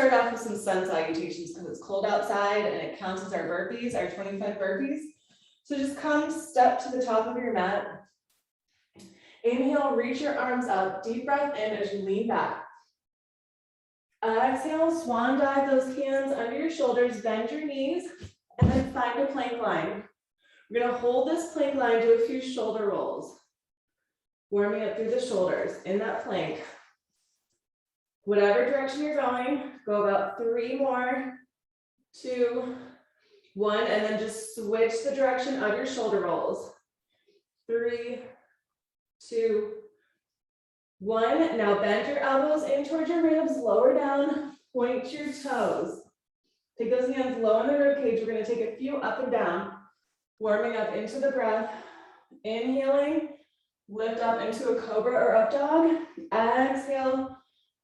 start off with some sun salutations because it's cold outside and it counts as our burpees, our 25 burpees. So just come, step to the top of your mat. Inhale, reach your arms up, deep breath in as you lean back. Exhale, swan dive those hands under your shoulders, bend your knees, and then find a plank line. We're gonna hold this plank line, do a few shoulder rolls. Warming up through the shoulders in that plank. Whatever direction you're going, go about 3 more, 2, 1, and then just switch the direction of your shoulder rolls. 3, 2, 1. Now bend your elbows in towards your ribs, lower down, point your toes. Take those hands low in the rib cage. We're gonna take a few up and down, warming up into the breath, inhaling, lift up into a cobra or up dog, exhale,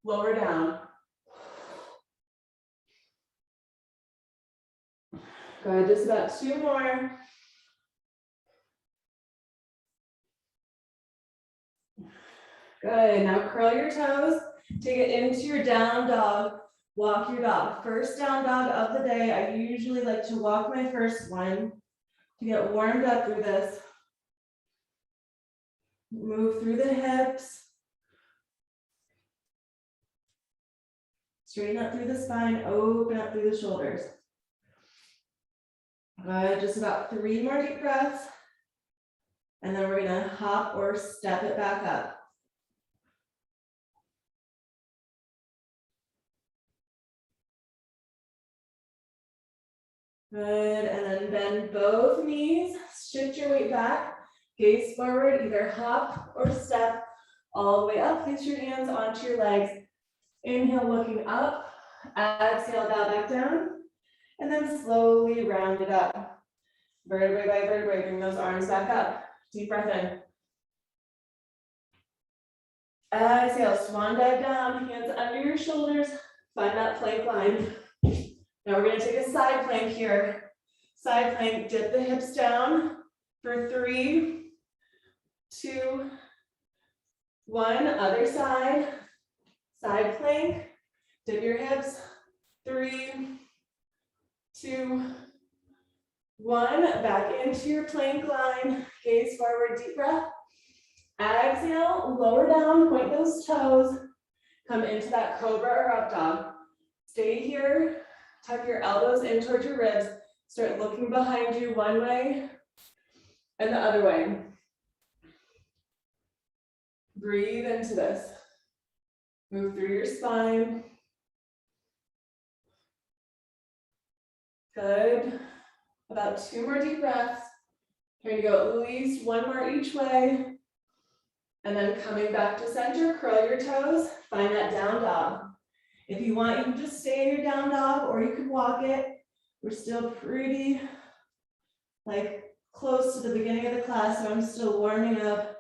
lower down. Good, just about 2 more. Good, now curl your toes, take it into your down dog, walk your dog. First down dog of the day. I usually like to walk my first one to get warmed up through this. Move through the hips. Straighten up through the spine, open up through the shoulders. Good, just about 3 more deep breaths. And then we're gonna hop or step it back up. Good, and then bend both knees, shift your weight back, gaze forward, either hop or step all the way up. Place your hands onto your legs. Inhale, looking up, exhale, bow back down, and then slowly round it up. Vertebrae by vertebrae, bring those arms back up. Deep breath in. Exhale, swan dive down, hands under your shoulders, find that plank line. Now we're gonna take a side plank here. Side plank, dip the hips down for 3, 2, 1, other side. Side plank, dip your hips, 3, 2, 1, back into your plank line, gaze forward, deep breath. Exhale, lower down, point those toes, come into that cobra or up dog. Stay here, tuck your elbows in towards your ribs, start looking behind you one way and the other way. Breathe into this. Move through your spine. Good. About 2 more deep breaths. Trying to go at least 1 more each way. And then coming back to center, curl your toes, find that down dog. If you want, you can just stay in your down dog or you can walk it. We're still pretty close to the beginning of the class, so I'm still warming up.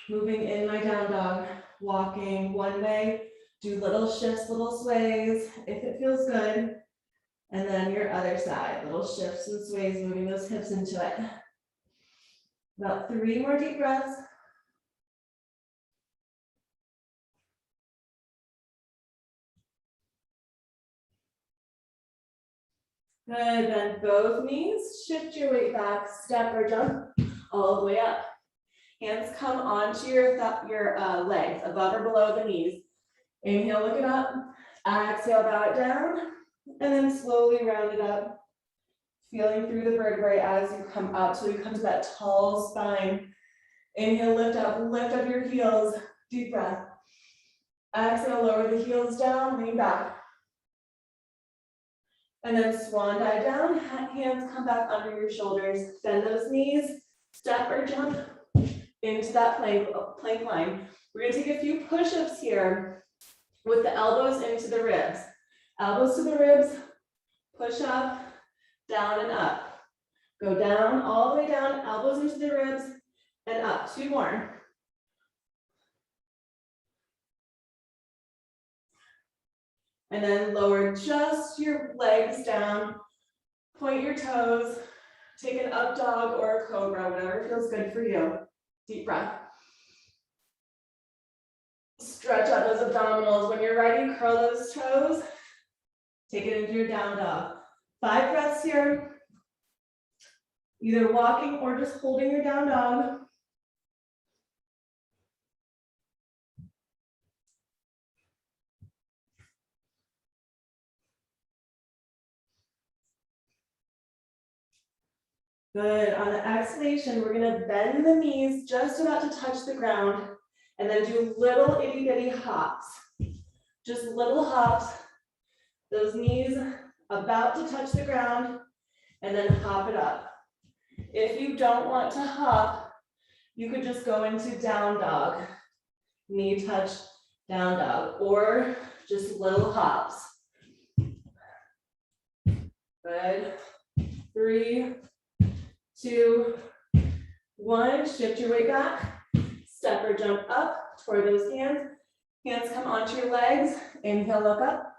Moving in my down dog, walking one way, do little shifts, little sways, if it feels good. And then your other side, little shifts and sways, moving those hips into it. About 3 more deep breaths. Good, bend both knees, shift your weight back, step or jump all the way up. Hands come onto your legs, above or below the knees. Inhale, look it up. Exhale, bow it down. And then slowly round it up. Feeling through the vertebrae as you come up till you come to that tall spine. Inhale, lift up your heels. Deep breath. Exhale, lower the heels down, lean back. And then swan dive down, hands come back under your shoulders. Bend those knees, step or jump into that plank line. We're gonna take a few push-ups here with the elbows into the ribs. Elbows to the ribs, push up, down and up. Go down, all the way down, elbows into the ribs, and up. 2 more. And then lower just your legs down, point your toes, take an up dog or a cobra, whatever feels good for you. Deep breath. Stretch out those those abdominals. When you're ready, curl those toes. Take it into your down dog. 5 breaths here. Either walking or just holding your down dog. Good. On the exhalation, we're going to bend the knees just about to touch the ground and then do little itty bitty hops. Just little hops. Those knees about to touch the ground and then hop it up. If you don't want to hop, you could just go into down dog. Knee touch, down dog, or just little hops. Good. 3, 2, 1. Shift your weight back. Step or jump up toward those hands. Hands come onto your legs. Inhale, look up.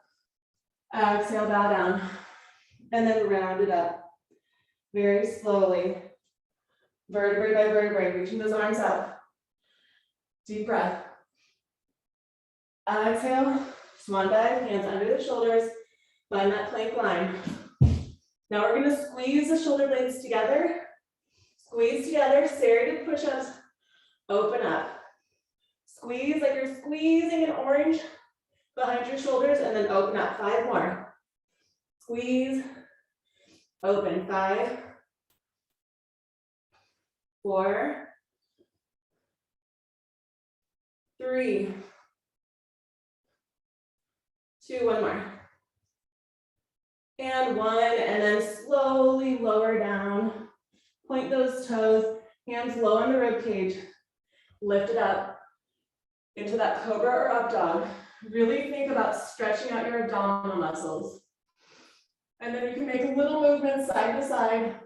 Exhale, bow down. And then round it up. Very slowly. Vertebrae by vertebrae, reaching those arms up. Deep breath. Exhale, swan dive, hands under the shoulders. Find that plank line. Now we're going to squeeze the shoulder blades together. Squeeze together, serrated push-ups. Open up. Squeeze like you're squeezing an orange behind your shoulders, and then open up. 5 more. Squeeze. Open. 5, 4, 3, 2, 1 more. And 1, and then slowly lower down. Point those toes, hands low on the rib cage. Lift it up into that cobra or up dog. Really think about stretching out your abdominal muscles. And then you can make little movements side to side,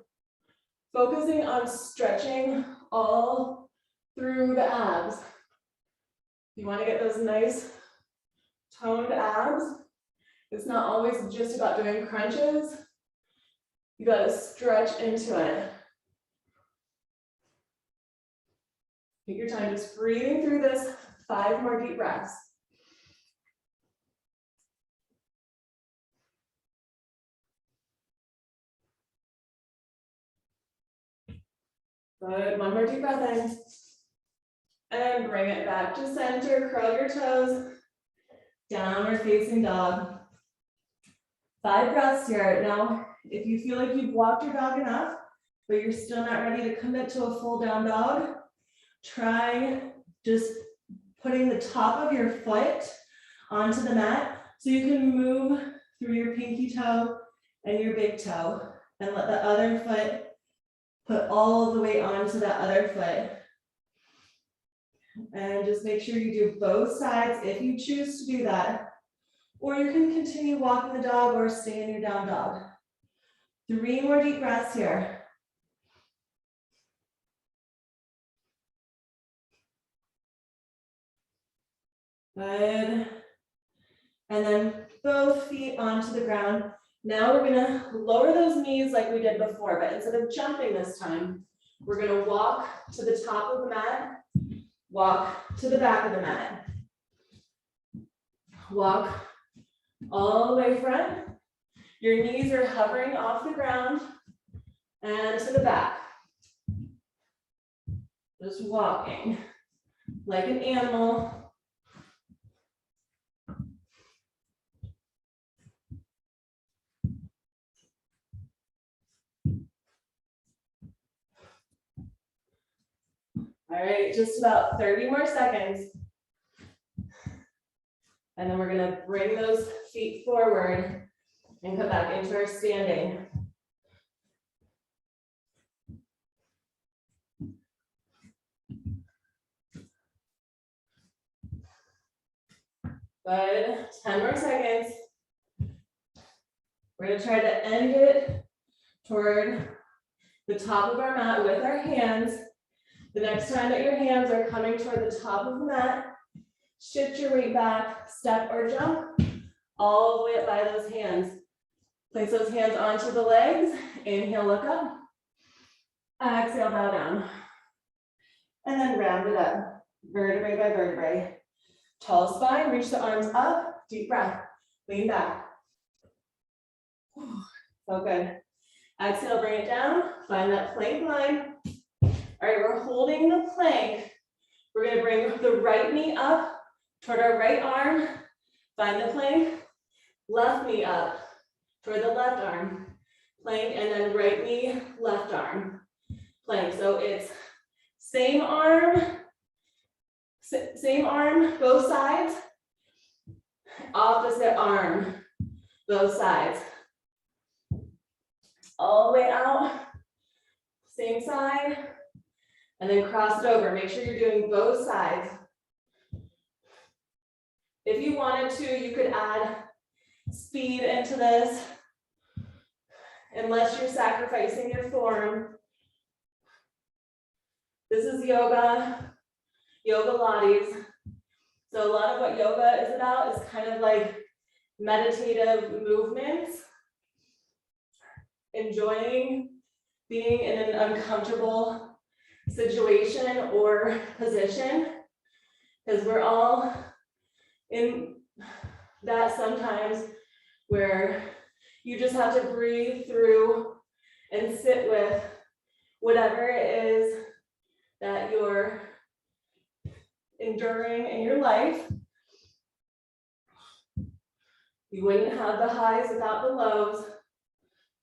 focusing on stretching all through the abs. You want to get those nice toned abs. It's not always just about doing crunches. You got to stretch into it. Take your time just breathing through this. 5 more deep breaths. Good. 1 more deep breath in. And bring it back to center. Curl your toes. Downward facing dog. 5 breaths here. Now, if you feel like you've walked your dog enough, but you're still not ready to commit to a full down dog, try just putting the top of your foot onto the mat so you can move through your pinky toe and your big toe and let the other foot put all of the weight onto that other foot. And just make sure you do both sides if you choose to do that. Or you can continue walking the dog or stay in your down dog. 3 more deep breaths here. Good. And then both feet onto the ground. Now we're gonna lower those knees like we did before, but instead of jumping this time, we're gonna walk to the top of the mat, walk to the back of the mat. Walk all the way front. Your knees are hovering off the ground and to the back. Just walking like an animal. All right, just about 30 more seconds. And then we're gonna bring those feet forward and come back into our standing. Good, 10 more seconds. We're gonna try to end it toward the top of our mat with our hands. The next time that your hands are coming toward the top of the mat, shift your weight back, step or jump, all the way up by those hands. Place those hands onto the legs. Inhale, look up. Exhale, bow down. And then round it up, vertebrae by vertebrae. Tall spine, reach the arms up, deep breath, lean back. So good. Exhale, bring it down, find that plank line. All right, we're holding the plank. We're gonna bring the right knee up toward our right arm, find the plank, left knee up toward the left arm, plank, and then right knee, left arm, plank. So it's same arm, both sides, opposite arm, both sides. All the way out, same side, and then cross it over. Make sure you're doing both sides. If you wanted to, you could add speed into this, unless you're sacrificing your form. This is yoga, Yogalates. So a lot of what yoga is about is kind of like meditative movements, enjoying being in an uncomfortable situation or position, because we're all in that sometimes where you just have to breathe through and sit with whatever it is that you're enduring in your life. You wouldn't have the highs without the lows.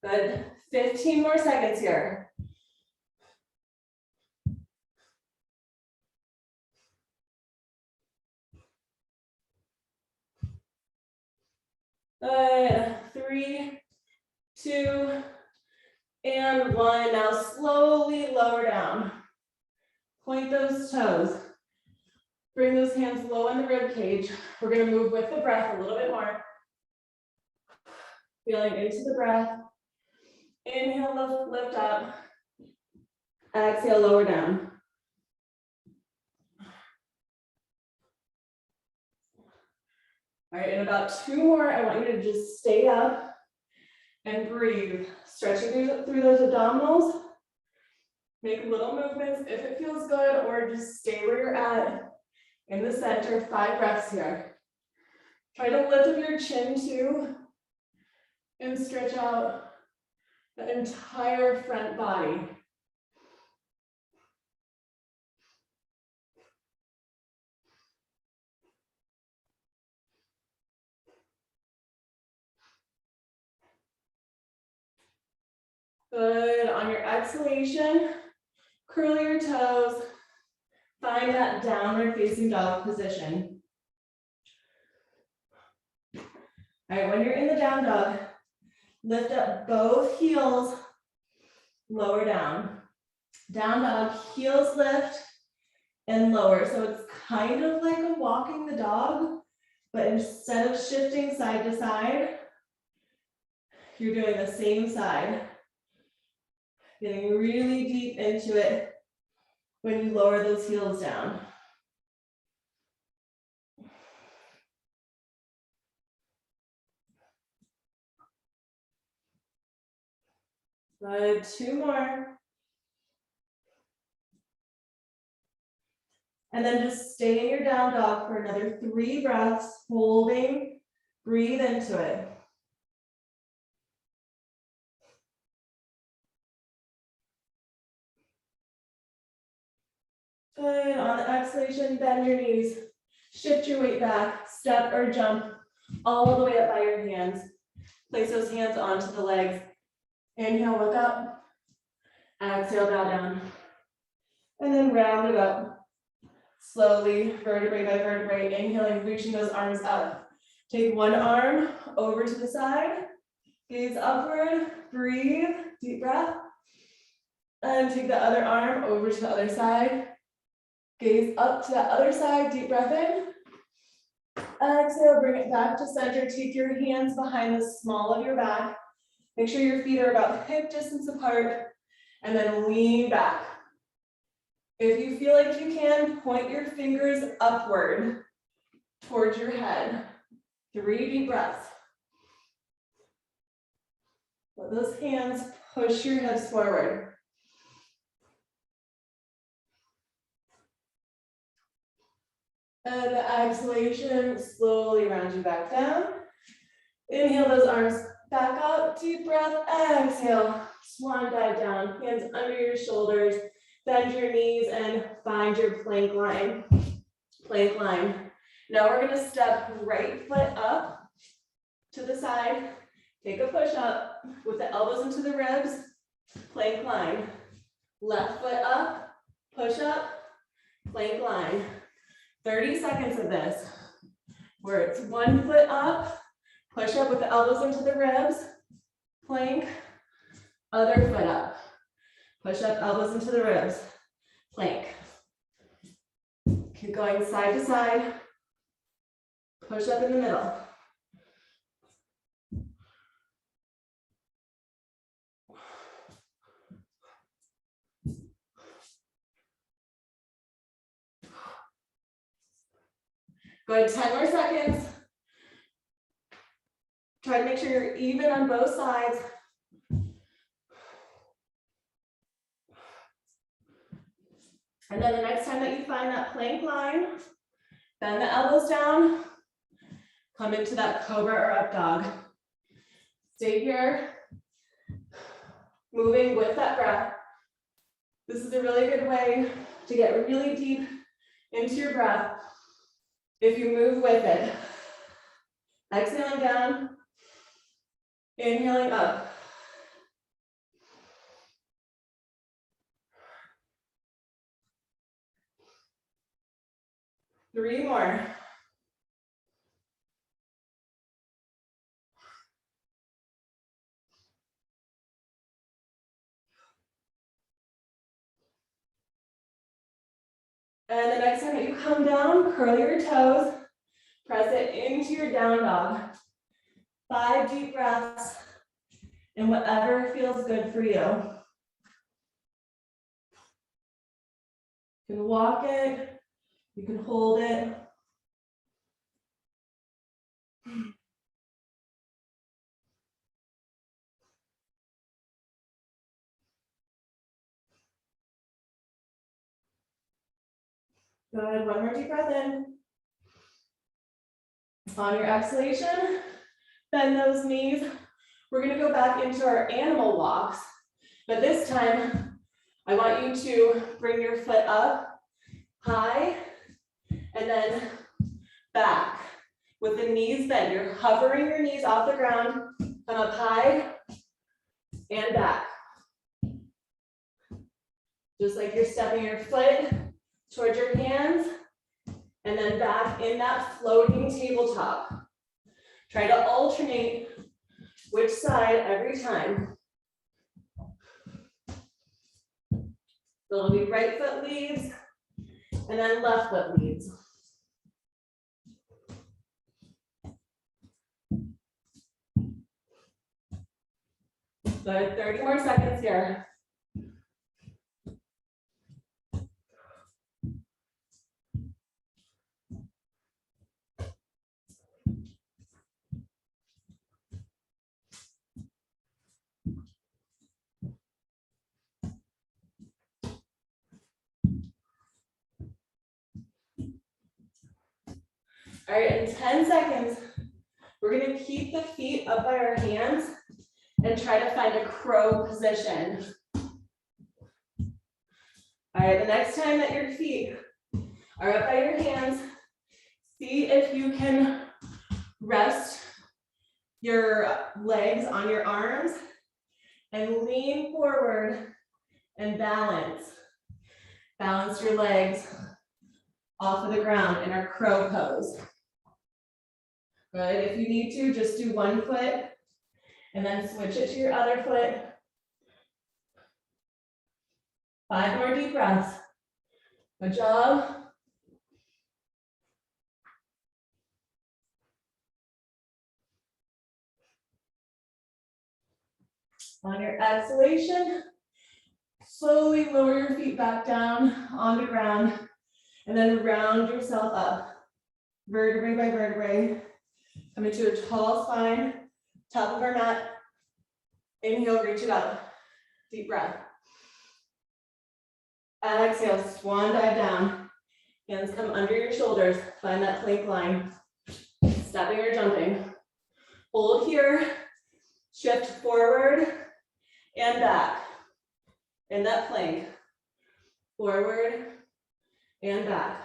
Good. 15 more seconds here. Good. 3, 2, and 1. Now slowly lower down. Point those toes. Bring those hands low in the rib cage. We're going to move with the breath a little bit more. Feeling into the breath. Inhale, lift up. Exhale, lower down. All right, in about 2 more, I want you to just stay up and breathe. Stretching through those abdominals. Make little movements if it feels good, or just stay where you're at in the center. 5 breaths here. Try to lift up your chin too and stretch out the entire front body. Good. On your exhalation, curl your toes. Find that downward facing dog position. All right, when you're in the down dog, lift up both heels, lower down. Down dog, heels lift and lower. So it's kind of like a walking the dog, but instead of shifting side to side, you're doing the same side. Getting really deep into it when you lower those heels down. Good, 2 more. And then just stay in your down dog for another 3 breaths, holding, breathe into it. Good, on the exhalation, bend your knees, shift your weight back, step or jump all the way up by your hands. Place those hands onto the legs. Inhale, look up. Exhale, bow down. And then round it up. Slowly, vertebrae by vertebrae, inhaling, reaching those arms up. Take one arm over to the side, gaze upward, breathe, deep breath. And take the other arm over to the other side. Gaze up to the other side, deep breath in. Exhale, bring it back to center. Take your hands behind the small of your back. Make sure your feet are about hip distance apart, and then lean back. If you feel like you can, point your fingers upward towards your head. 3 deep breaths. Let those hands push your hips forward. And the exhalation, slowly round you back down. Inhale those arms back up, deep breath, exhale, swan dive down, hands under your shoulders, bend your knees and find your plank line. Plank line. Now we're gonna step right foot up to the side, take a push up with the elbows into the ribs, plank line. Left foot up, push up, plank line. 30 seconds of this, where it's one foot up, push up with the elbows into the ribs, plank, other foot up, push up, elbows into the ribs, plank. Keep going side to side, push up in the middle. Good, 10 more seconds. Try to make sure you're even on both sides. And then the next time that you find that plank line, bend the elbows down, come into that cobra or up dog. Stay here, moving with that breath. This is a really good way to get really deep into your breath if you move with it. Exhaling down, inhaling up. Three more. And the next time that you come down, curl your toes, press it into your down dog. 5 deep breaths, and whatever feels good for you. You can walk it, you can hold it. Good, one more deep breath in. On your exhalation, bend those knees. We're gonna go back into our animal walks, but this time, I want you to bring your foot up high and then back with the knees bent. You're hovering your knees off the ground, come up high and back. Just like you're stepping your foot towards your hands and then back in that floating tabletop. Try to alternate which side every time. So it'll be right foot leads and then left foot leads. Good, 30 more seconds here. All right, in 10 seconds, we're gonna keep the feet up by our hands and try to find a crow position. All right, the next time that your feet are up by your hands, see if you can rest your legs on your arms and lean forward and balance. Balance your legs off of the ground in our crow pose. Good, if you need to, just do one foot and then switch it to your other foot. 5 more deep breaths. Good job. On your exhalation, slowly lower your feet back down on the ground and then round yourself up. Vertebrae by vertebrae. Come into a tall spine, top of our mat. Inhale, reach it up. Deep breath. Exhale, swan dive down. Hands come under your shoulders. Find that plank line. Stepping or jumping. Hold here. Shift forward and back. In that plank. Forward and back.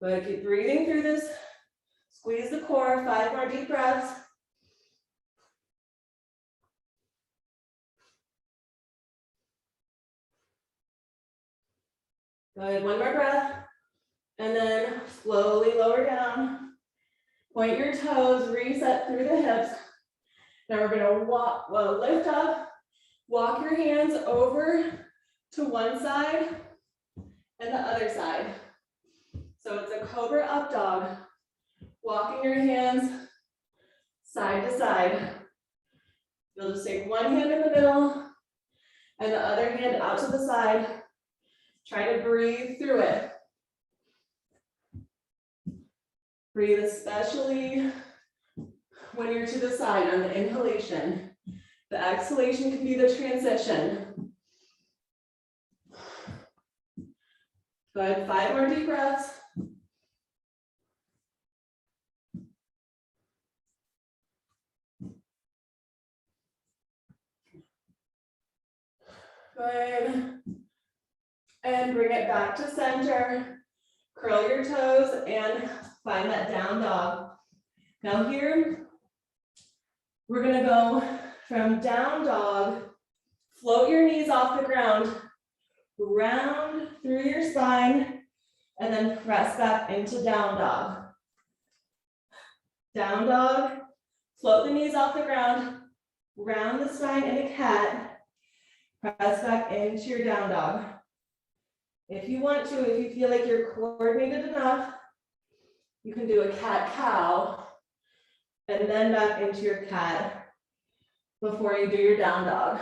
Good, keep breathing through this. Squeeze the core, 5 more deep breaths. Good, one more breath. And then slowly lower down. Point your toes, reset through the hips. Now we're gonna lift up, walk your hands over to one side and the other side. So it's a cobra up dog. Walking your hands side to side. You'll just take one hand in the middle and the other hand out to the side. Try to breathe through it. Breathe especially when you're to the side on the inhalation. The exhalation can be the transition. Good, 5 more deep breaths. Good. And bring it back to center. Curl your toes and find that down dog. Now here, we're gonna go from down dog, float your knees off the ground, round through your spine, and then press back into down dog. Down dog, float the knees off the ground, round the spine into cat, press back into your down dog. If you want to, if you feel like you're coordinated enough, you can do a cat-cow and then back into your cat before you do your down dog.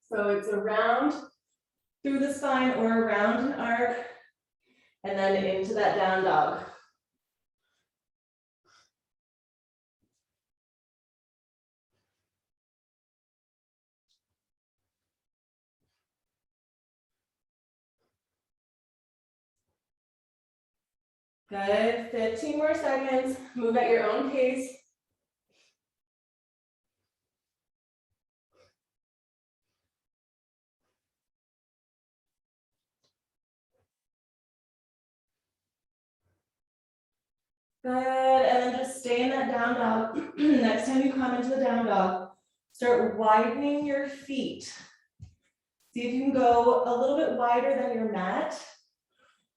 So it's around through the spine or around an arc and then into that down dog. Good, 15 more seconds. Move at your own pace. Good, and then just stay in that down dog. Next time you come into the down dog, start widening your feet. See if you can go a little bit wider than your mat.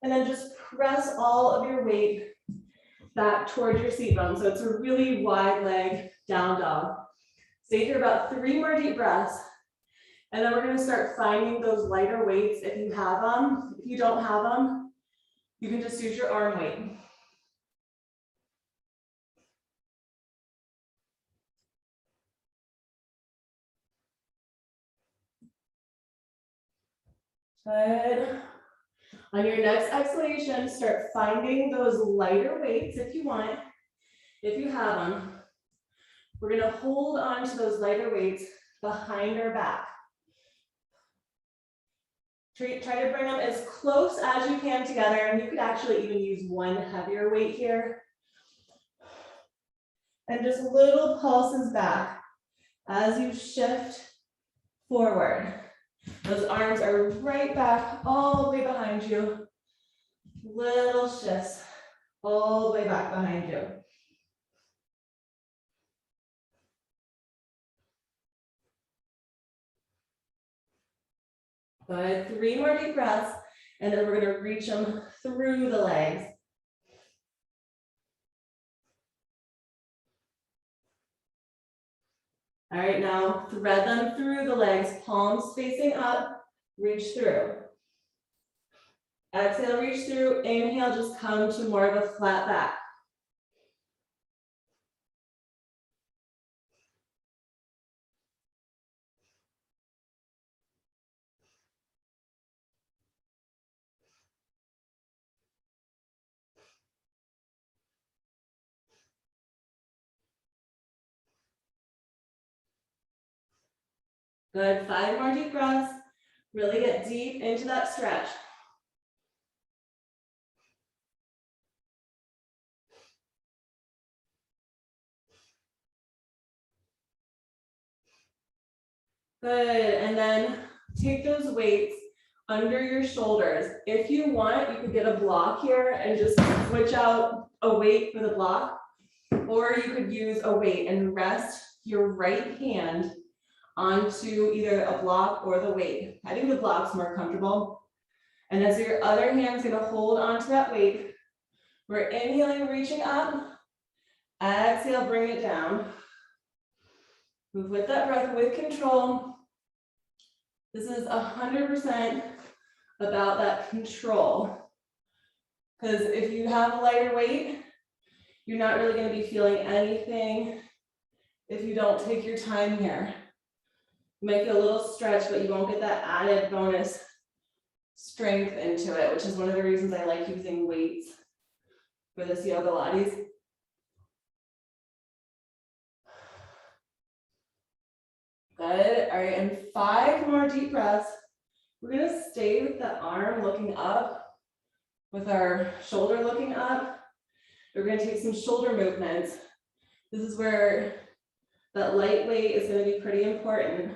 And then just press all of your weight back towards your seat bone. So it's a really wide leg down dog. Stay here about 3 more deep breaths. And then we're gonna start finding those lighter weights if you have them. If you don't have them, you can just use your arm weight. Good. On your next exhalation, start finding those lighter weights if you want, if you have them. We're gonna hold on to those lighter weights behind our back. Try to bring them as close as you can together, and you could actually even use one heavier weight here. And just little pulses back as you shift forward. Those arms are right back, all the way behind you. Little shifts all the way back behind you. Good, 3 more deep breaths, and then we're gonna reach them through the legs. All right, now thread them through the legs, palms facing up, reach through. Exhale, reach through. Inhale, just come to more of a flat back. Good, 5 more deep breaths. Really get deep into that stretch. Good, and then take those weights under your shoulders. If you want, you could get a block here and just switch out a weight for the block, or you could use a weight and rest your right hand onto either a block or the weight. I think the block's more comfortable. And as your other hand's gonna hold onto that weight, we're inhaling, reaching up. Exhale, bring it down. Move with that breath with control. This is 100% about that control. Because if you have a lighter weight, you're not really going to be feeling anything if you don't take your time here. You might feel a little stretch, but you won't get that added bonus strength into it, which is one of the reasons I like using weights for this Yogalates. Good. All right, and 5 more deep breaths. We're going to stay with the arm looking up, with our shoulder looking up. We're going to take some shoulder movements. This is where that light weight is going to be pretty important.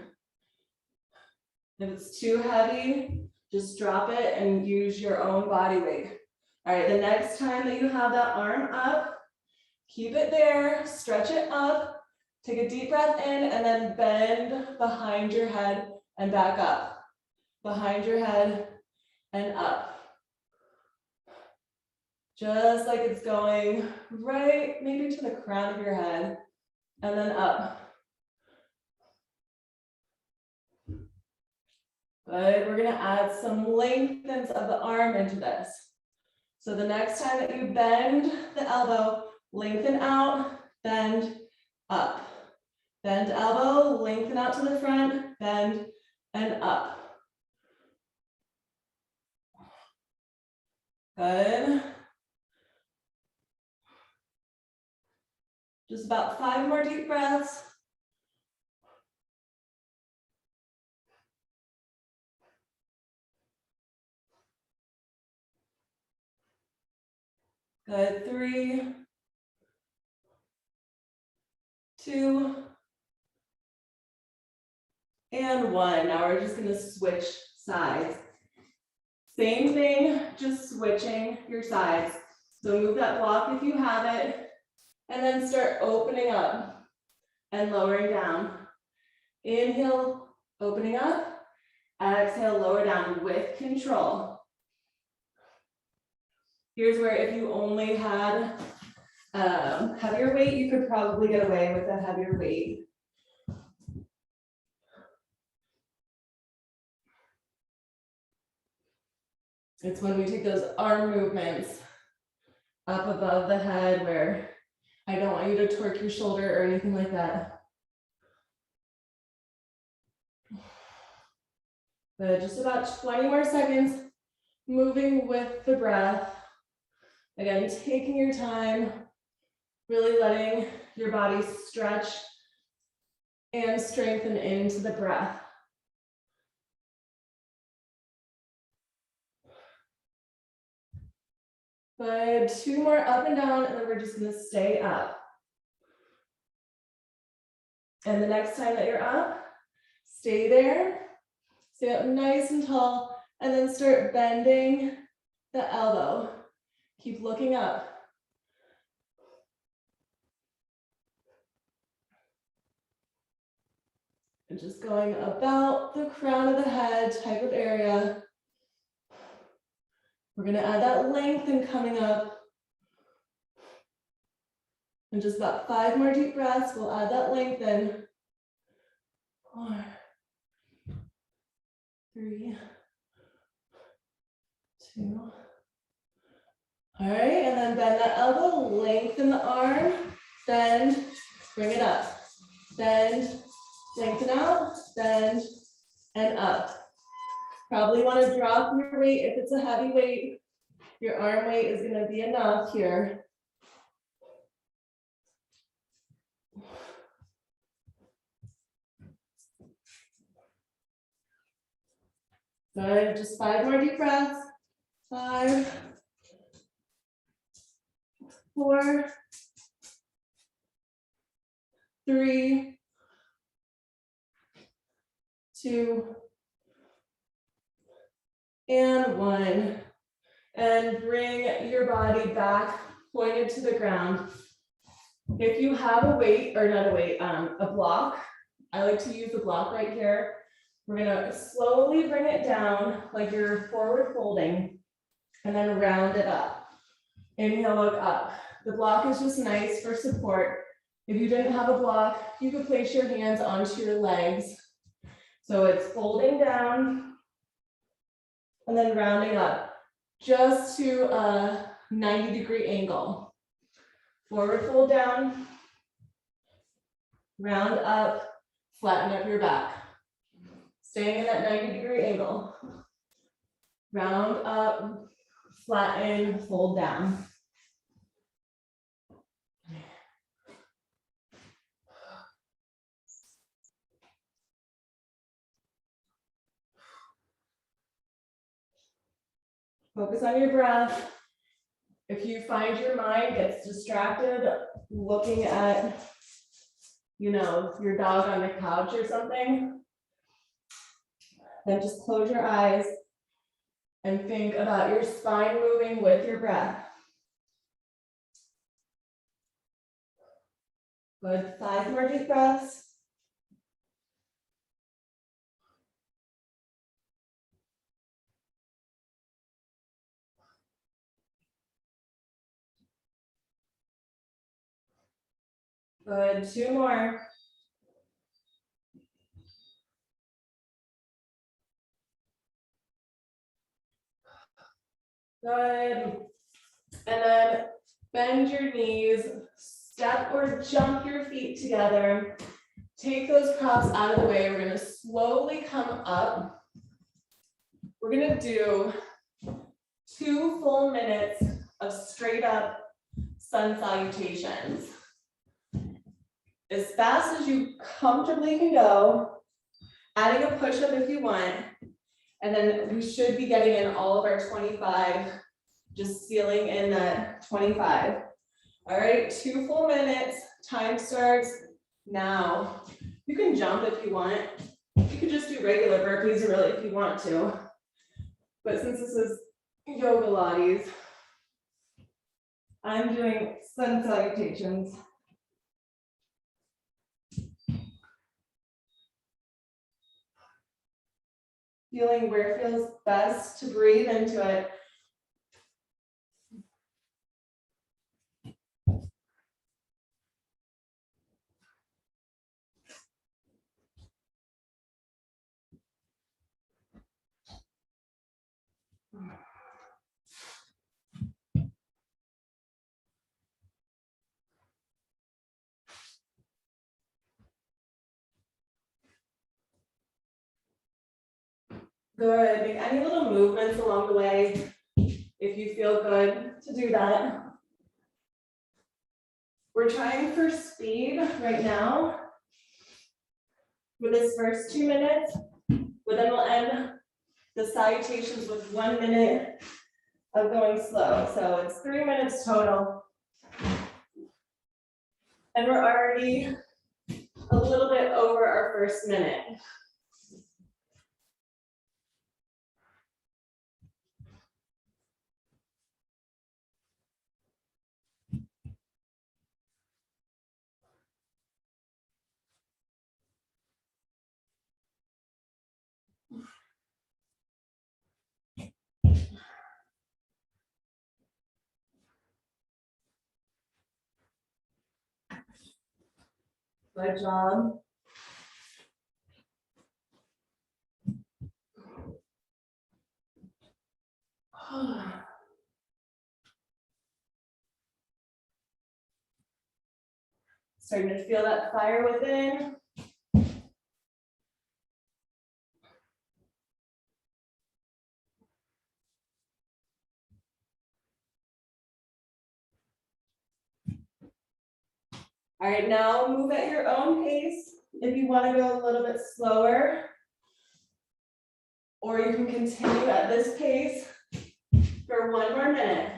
If it's too heavy, just drop it and use your own body weight. All right, the next time that you have that arm up, keep it there, stretch it up, take a deep breath in, and then bend behind your head and back up. Behind your head and up. Just like it's going right, maybe to the crown of your head, and then up. Good, we're gonna add some lengthens of the arm into this. So the next time that you bend the elbow, lengthen out, bend up. Bend elbow, lengthen out to the front, bend and up. Good. Just about 5 more deep breaths. Good, 3, 2, and 1. Now we're just gonna switch sides. Same thing, just switching your sides. So move that block if you have it, and then start opening up and lowering down. Inhale, opening up. Exhale, lower down with control. Here's where if you only had heavier weight, you could probably get away with a heavier weight. It's when we take those arm movements up above the head where I don't want you to torque your shoulder or anything like that. But just about 20 more seconds, moving with the breath. Again, taking your time, really letting your body stretch and strengthen into the breath. Good, 2 more up and down, and then we're just gonna stay up. And the next time that you're up, stay there, stay up nice and tall, and then start bending the elbow. Keep looking up. And just going about the crown of the head type of area. We're gonna add that lengthen coming up. And just about 5 more deep breaths, we'll add that lengthen. 4, 3, 2. All right, and then bend that elbow, lengthen the arm, bend, bring it up. Bend, lengthen out, bend, and up. Probably want to drop your weight if it's a heavy weight. Your arm weight is going to be enough here. Good, just 5 more deep breaths. 5, 4, 3, 2, and 1. And bring your body back, pointed to the ground. If you have a weight, or not a weight, a block, I like to use the block right here. We're gonna slowly bring it down like you're forward folding, and then round it up. Inhale, look up. The block is just nice for support. If you didn't have a block, you could place your hands onto your legs. So it's folding down and then rounding up just to a 90-degree angle. Forward fold down, round up, flatten up your back. Staying in that 90-degree angle. Round up, flatten, fold down. Focus on your breath. If you find your mind gets distracted looking at, your dog on the couch or something, then just close your eyes and think about your spine moving with your breath. Good, 5 more deep breaths. Good, 2 more. Good. And then bend your knees, step or jump your feet together. Take those props out of the way. We're gonna slowly come up. We're gonna do 2 full minutes of straight up sun salutations. As fast as you comfortably can go, adding a push-up if you want, and then we should be getting in all of our 25, just sealing in that 25. All right, 2 full minutes, time starts now. You can jump if you want. You could just do regular burpees really if you want to. But since this is Yogalates, I'm doing sun salutations. Feeling where it feels best to breathe into it. Good, make any little movements along the way if you feel good to do that. We're trying for speed right now for this first 2 minutes, but then we'll end the salutations with 1 minute of going slow. So it's 3 minutes total. And we're already a little bit over our first minute. Good job. Starting to feel that fire within. All right, now move at your own pace. If you want to go a little bit slower, or you can continue at this pace for 1 more minute.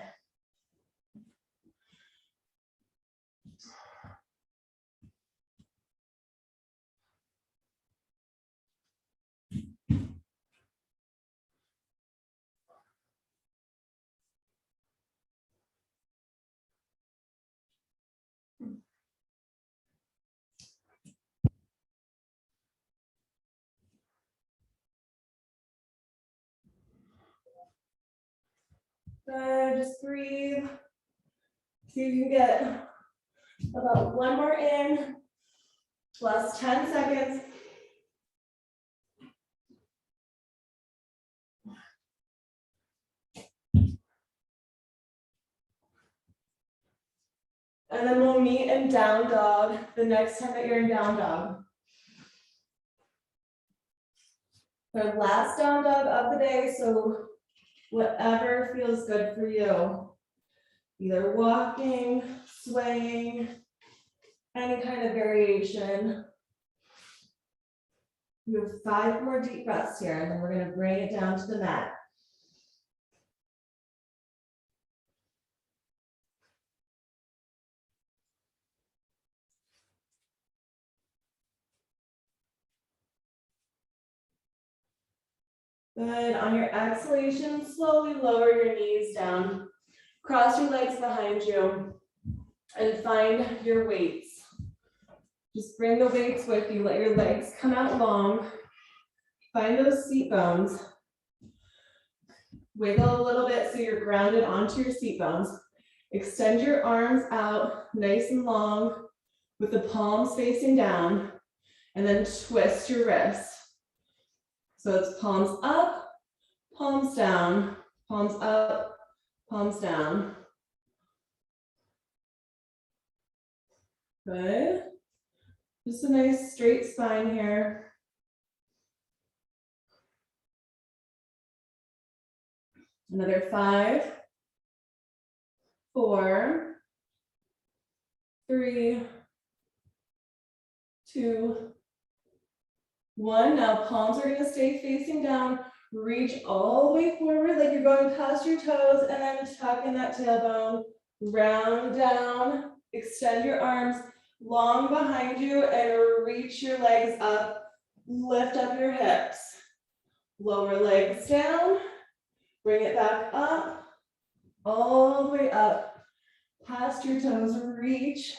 Good, just breathe. See if you can get about 1 more in, plus 10 seconds. And then we'll meet in down dog the next time that you're in down dog. Our last down dog of the day, so whatever feels good for you. Either walking, swaying, any kind of variation. We have 5 more deep breaths here, and then we're going to bring it down to the mat. Good. On your exhalation, slowly lower your knees down. Cross your legs behind you and find your weights. Just bring the weights with you. Let your legs come out long. Find those seat bones. Wiggle a little bit so you're grounded onto your seat bones. Extend your arms out nice and long with the palms facing down, and then twist your wrists. So it's palms up, palms down, palms up, palms down. Good. Just a nice straight spine here. Another 5, 4, 3, 2, 1. Now palms are going to stay facing down. Reach all the way forward like you're going past your toes, and then tuck in that tailbone. Round down. Extend your arms long behind you and reach your legs up. Lift up your hips. Lower legs down. Bring it back up. All the way up. Past your toes. Reach.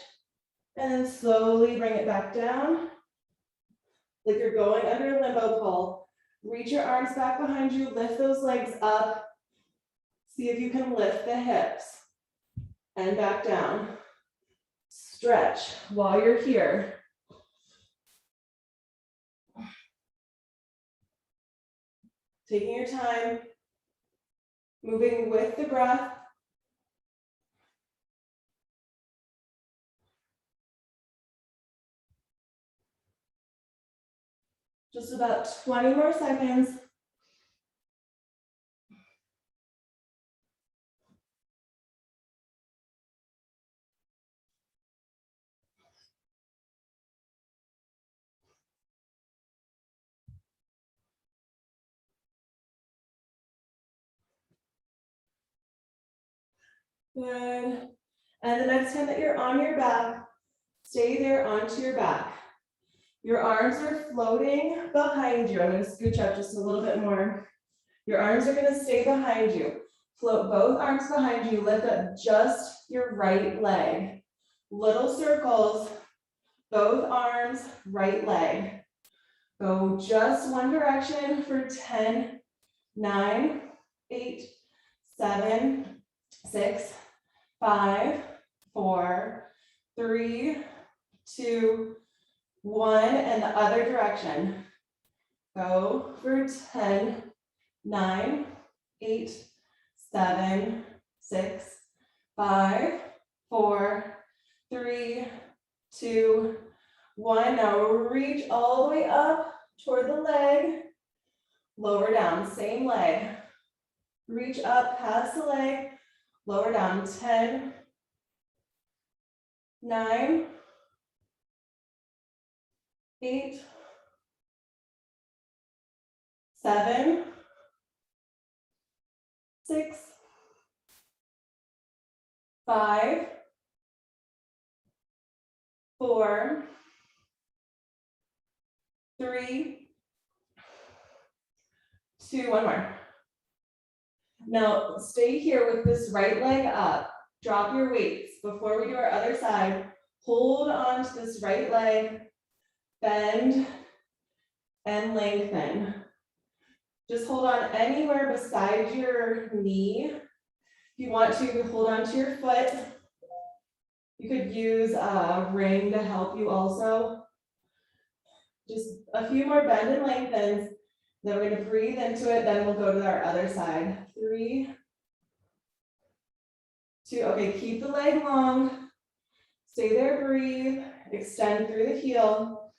And then slowly bring it back down. Like you're going under a limbo pole. Reach your arms back behind you, lift those legs up. See if you can lift the hips and back down. Stretch while you're here. Taking your time, moving with the breath. Just about 20 more seconds. Good. And the next time that you're on your back, stay there onto your back. Your arms are floating behind you. I'm going to scooch up just a little bit more. Your arms are going to stay behind you. Float both arms behind you. Lift up just your right leg. Little circles, both arms, right leg. Go just one direction for 10, 9, 8, 7, 6, 5, 4, 3, 2, 1, and the other direction. Go for 10, 9, 8, 7, 6, 5, 4, 3, 2, 1. Now reach all the way up toward the leg. Lower down, same leg. Reach up past the leg. Lower down, 10, 9, 8, 7, 6, 5, 4, 3, 2, one more. Now stay here with this right leg up. Drop your weights. Before we do our other side, hold on to this right leg, bend and lengthen. Just hold on anywhere beside your knee. If you want to, you can hold on to your foot. You could use a ring to help you also. Just a few more bend and lengthens. Then we're going to breathe into it. Then we'll go to our other side. 3, 2. Okay, keep the leg long. Stay there, breathe. Extend through the heel.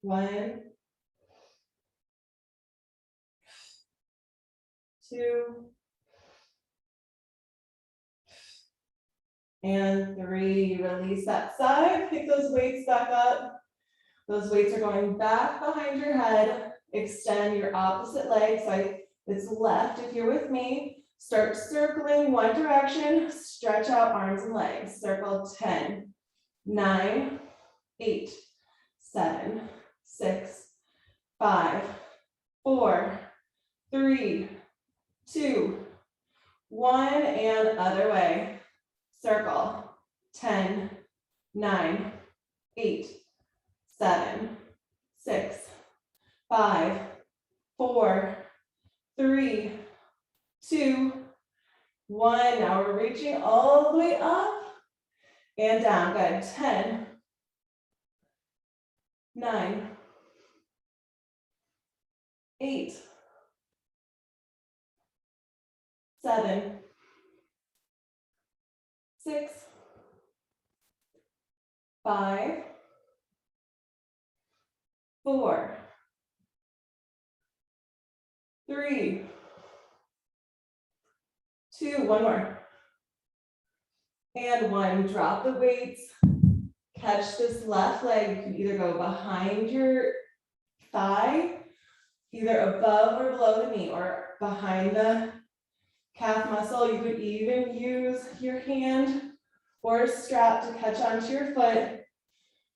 1, 2, and 3. Release that side. Pick those weights back up. Those weights are going back behind your head. Extend your opposite leg. So it's left. If you're with me, start circling one direction. Stretch out arms and legs. Circle 10, 9, 8, 7, 6, 5, 4, 3, 2, 1, and other way. Circle 10, 9, 8, 7, 6, 5, 4, 3, 2, 1. Now we're reaching all the way up and down. Good. 10, 9, 8, 7, 6, 5, 4, 3, 2, one more. And 1. Drop the weights. Catch this left leg. You can either go behind your thigh, either above or below the knee, or behind the calf muscle. You could even use your hand or a strap to catch onto your foot.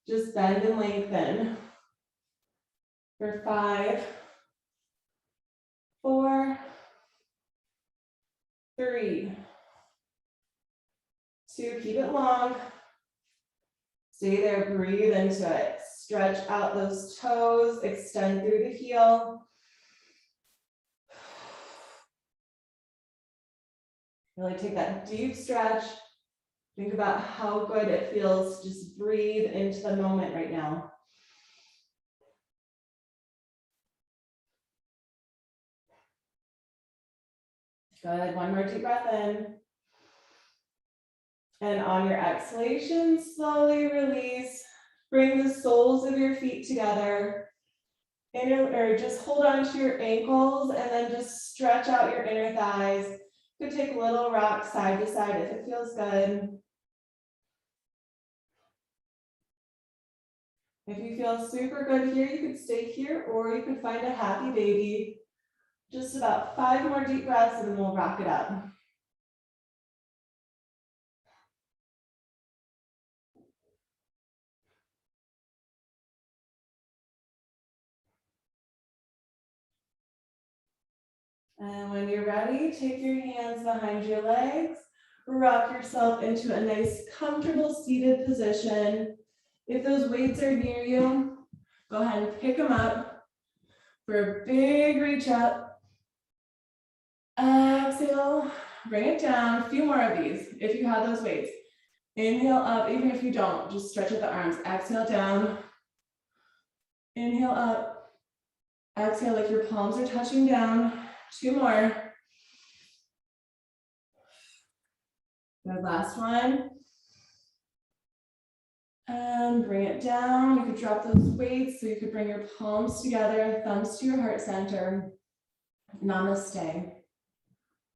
Just bend and lengthen. For 5, 4, 3, 2, keep it long. Stay there, breathe into it. Stretch out those toes, extend through the heel. Really take that deep stretch. Think about how good it feels. Just breathe into the moment right now. Good, one more deep breath in. And on your exhalation, slowly release. Bring the soles of your feet together. Or just hold on to your ankles and then just stretch out your inner thighs. You could take little rocks side to side if it feels good. If you feel super good here, you could stay here or you could find a happy baby. Just about 5 more deep breaths and then we'll rock it up. And when you're ready, take your hands behind your legs, rock yourself into a nice, comfortable seated position. If those weights are near you, go ahead and pick them up for a big reach up. Exhale, bring it down. A few more of these if you have those weights. Inhale up, even if you don't, just stretch out the arms. Exhale down. Inhale up. Exhale like your palms are touching down. 2 more. Good, last one. And bring it down. You could drop those weights so you could bring your palms together, thumbs to your heart center. Namaste.